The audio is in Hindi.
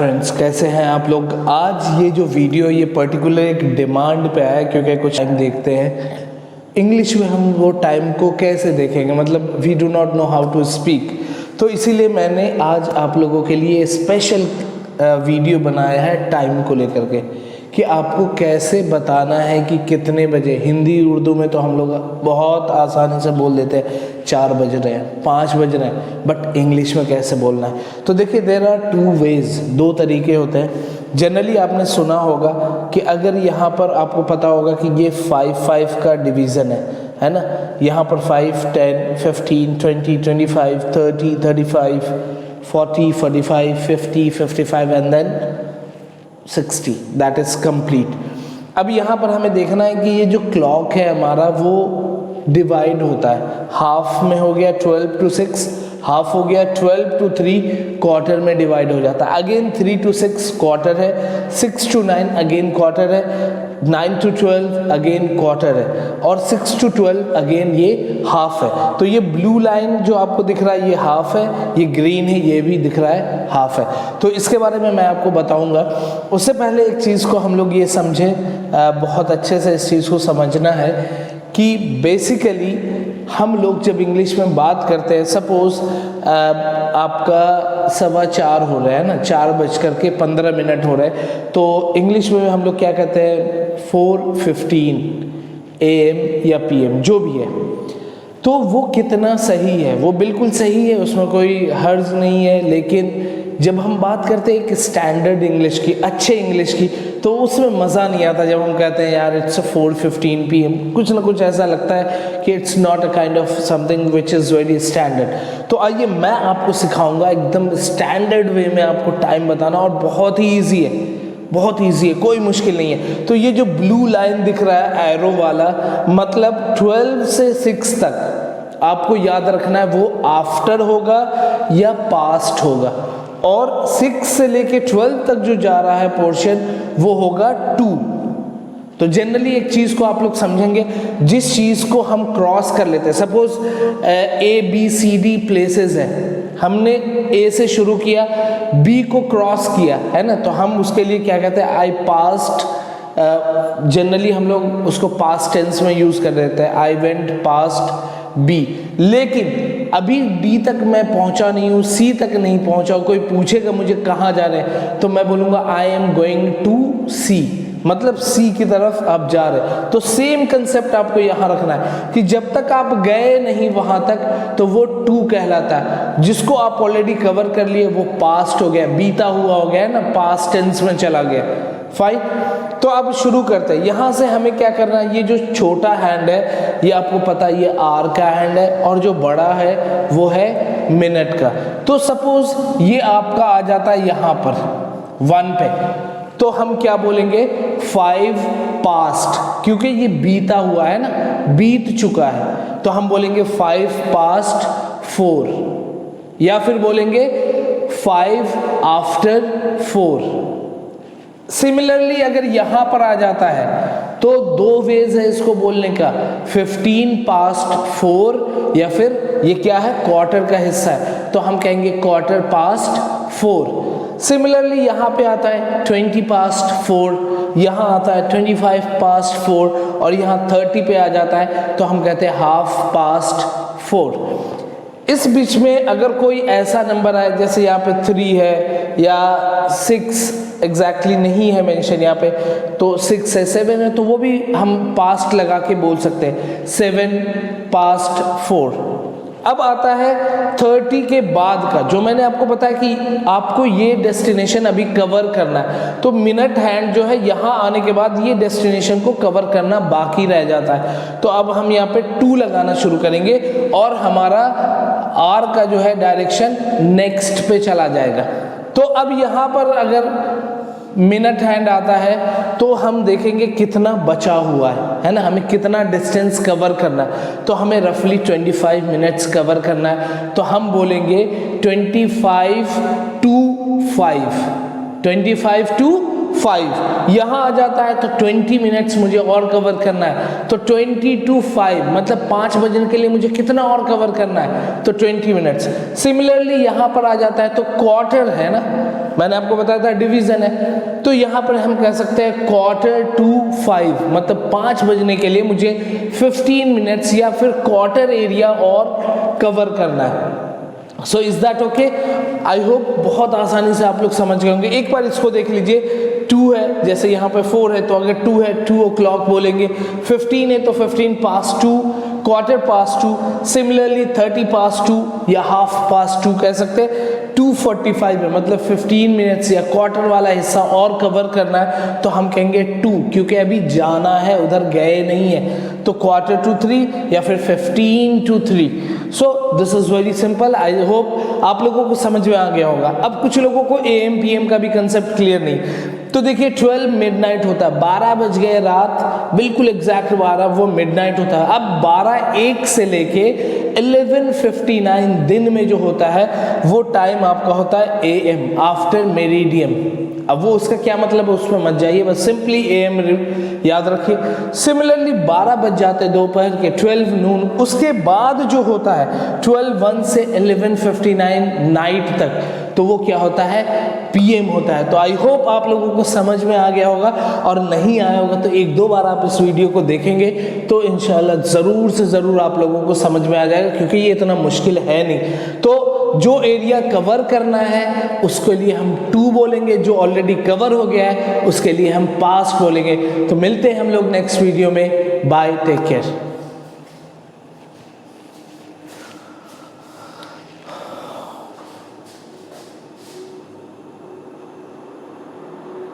फ्रेंड्स, कैसे हैं आप लोग। आज ये जो वीडियो ये पर्टिकुलर एक डिमांड पे आया क्योंकि कुछ टाइम देखते हैं इंग्लिश में, हम वो टाइम को कैसे देखेंगे, मतलब we do not know how to speak. तो इसीलिए मैंने आज आप लोगों के लिए स्पेशल वीडियो बनाया है टाइम को लेकर के कि आपको कैसे बताना है कि कितने बजे। हिंदी उर्दू में तो हम लोग बहुत आसानी से बोल देते हैं 4 बज रहे हैं, 5 बज रहे हैं, बट इंग्लिश में कैसे बोलना है। तो देखिए देयर आर 2 वेज, 2 तरीके होते हैं। जनरली आपने सुना होगा कि अगर यहाँ पर आपको पता होगा कि ये 5-5 का डिवीज़न है ना। यहाँ पर 5, 10, 15, 20, 25, 30, 35, 40, 45, 50, 55 and then 60, that is complete. अब यहाँ पर हमें देखना है कि ये जो क्लॉक है हमारा वो डिवाइड होता है। हाफ में हो गया 12 to 6, हाफ हो गया 12 to 3, क्वार्टर में डिवाइड हो जाता है। अगेन 3 to 6 क्वार्टर है, 6 to 9 अगेन क्वार्टर है, 9 to 12 अगेन क्वार्टर है, और 6 to 12 अगेन ये हाफ है। तो ये ब्लू लाइन जो आपको दिख रहा है ये हाफ है, ये ग्रीन है ये भी दिख रहा है हाफ है। तो इसके बारे में मैं आपको बताऊंगा। उससे पहले एक चीज़ को हम लोग ये समझें, बहुत अच्छे से इस चीज़ को समझना है कि बेसिकली हम लोग जब इंग्लिश में बात करते हैं, सपोज आपका 4:15 हो रहा है ना, 4:15 हो रहा है, तो इंग्लिश में हम लोग क्या कहते हैं 4:15 AM या PM जो भी है। तो वो कितना सही है, वो बिल्कुल सही है, उसमें कोई हर्ज नहीं है। लेकिन जब हम बात करते हैं एक स्टैंडर्ड इंग्लिश की, अच्छे इंग्लिश की, तो उसमें मज़ा नहीं आता जब हम कहते हैं यार इट्स 4:15 PM। कुछ ना कुछ ऐसा लगता है कि it's not a kind of something which is very standard. तो आइए मैं आपको सिखाऊंगा एकदम स्टैंडर्ड वे में आपको टाइम बताना, और बहुत ही ईजी है, बहुत ईजी है, कोई मुश्किल नहीं है। तो ये जो ब्लू लाइन दिख रहा है एरो वाला, मतलब 12 से 6 तक आपको याद रखना है वो आफ्टर होगा या पास्ट होगा, और 6 से लेके 12 तक जो जा रहा है पोर्शन वो होगा टू। तो जनरली एक चीज़ को आप लोग समझेंगे, जिस चीज़ को हम क्रॉस कर लेते हैं, सपोज ABCD प्लेसेस हैं, हमने A से शुरू किया, B को क्रॉस किया है ना, तो हम उसके लिए क्या कहते हैं आई पास्ट। जनरली हम लोग उसको पास्ट टेंस में यूज़ कर देते हैं, आई वेंट पास्ट B। लेकिन अभी D तक मैं पहुंचा नहीं हूँ, C तक नहीं पहुंचा, कोई पूछेगा मुझे कहाँ जा रहे हैं, तो मैं बोलूँगा I am going to C, मतलब C की तरफ आप जा रहे हैं। तो सेम कंसेप्ट आपको यहाँ रखना है कि जब तक आप गए नहीं वहाँ तक तो वो टू कहलाता है। जिसको आप ऑलरेडी कवर कर लिए वो पास्ट हो गया, बीता हुआ हो गया ना, पास्ट टेंस में चला गया। फाइन, तो अब शुरू करते हैं। यहाँ से हमें क्या करना है, ये जो छोटा हैंड है ये आपको पता है ये आर का हैंड है, और जो बड़ा है वो है मिनट का। तो सपोज ये आपका आ जाता है यहाँ पर 1 पे, तो हम क्या बोलेंगे 5 पास्ट, क्योंकि ये बीता हुआ है ना, बीत चुका है, तो हम बोलेंगे 5 पास्ट 4, या फिर बोलेंगे 5 आफ्टर 4। सिमिलरली अगर यहाँ पर आ जाता है तो 2 वेज है इसको बोलने का, 15 पास्ट 4, या फिर ये क्या है क्वार्टर का हिस्सा है, तो हम कहेंगे क्वार्टर पास्ट 4। सिमिलरली यहाँ पे आता है 20 पास्ट 4, यहाँ आता है 25 पास्ट 4, और यहाँ 30 पे आ जाता है तो हम कहते हैं हाफ पास्ट 4। इस बीच में अगर कोई ऐसा नंबर आए, जैसे यहाँ पे 3 है या 6 एग्जैक्टली नहीं है मेंशन यहाँ पे, तो 6 है, 7 है, तो वो भी हम पास्ट लगा के बोल सकते हैं 7 पास्ट 4। अब आता है 30 के बाद का, जो मैंने आपको बताया कि आपको ये डेस्टिनेशन अभी कवर करना है, तो मिनट हैंड जो है यहाँ आने के बाद ये डेस्टिनेशन को कवर करना बाकी रह जाता है। तो अब हम यहाँ पे 2 लगाना शुरू करेंगे, और हमारा आर का जो है डायरेक्शन नेक्स्ट पे चला जाएगा। तो अब यहाँ पर अगर मिनट हैंड आता है तो हम देखेंगे कितना बचा हुआ है ना, हमें कितना डिस्टेंस कवर करना है। तो हमें रफली 25 मिनट्स कवर करना है, तो हम बोलेंगे 25 to 5, 25 to 5। यहाँ आ जाता है तो 20 मिनट्स मुझे और कवर करना है, तो 20 to 5 मतलब 5 बजने के लिए मुझे कितना और कवर करना है, तो 20 मिनट्स। सिमिलरली यहाँ पर आ जाता है तो क्वार्टर है ना, मैंने आपको बताया था डिवीजन है। तो यहाँ पर हम कह सकते हैं 4:45, मतलब 5 बजने के लिए मुझे 15 मिनट्स या फिर क्वार्टर एरिया और कवर करना है। So is that okay? I hope बहुत आसानी से आप लोग समझ गए होंगे। एक बार इसको देख लीजिए, 2 है, जैसे यहाँ पे 4 है तो अगर 2 है 2 o'clock बोलेंगे, 15 है तो 15 past 2, quarter past 2, similarly 30 past 2 या half past 2 कह सकते हैं। 2:45 है, मतलब 15 मिनट्स या क्वार्टर वाला हिस्सा और कवर करना है तो हम कहेंगे 2, क्योंकि अभी जाना है, उधर गए नहीं है, तो 2:45 या फिर 15:3। So this is very simple. I hope आप लोगों को समझ में आ गया होगा। अब कुछ लोगों को AM PM का भी कंसेप्ट क्लियर नहीं, तो देखिए 12 मिडनाइट होता है, 12 बज गए रात, बिल्कुल एग्जैक्ट 12 वो मिडनाइट होता है। अब 12:01 से लेके 11:59 दिन में जो होता है वो टाइम आपका होता है AM, आफ्टर मेरिडियम। अब वो उसका क्या मतलब है उसमें मत जाइए, बस सिंपली AM याद रखिए। सिमिलरली 12 बज जाते हैं दोपहर के, 12 नून, उसके बाद जो होता है 12:01 से 11:59 नाइट तक, तो वो क्या होता है? PM होता है। तो आई होप आप लोगों को समझ में आ गया होगा, और नहीं आया होगा तो 1-2 बार आप इस वीडियो को देखेंगे तो इंशाल्लाह ज़रूर से ज़रूर आप लोगों को समझ में आ जाएगा, क्योंकि ये इतना मुश्किल है नहीं। तो जो एरिया कवर करना है उसके लिए हम 2 बोलेंगे, जो ऑलरेडी कवर हो गया है उसके लिए हम पास्ट बोलेंगे। तो मिलते हैं हम लोग नेक्स्ट वीडियो में। Bye, take care.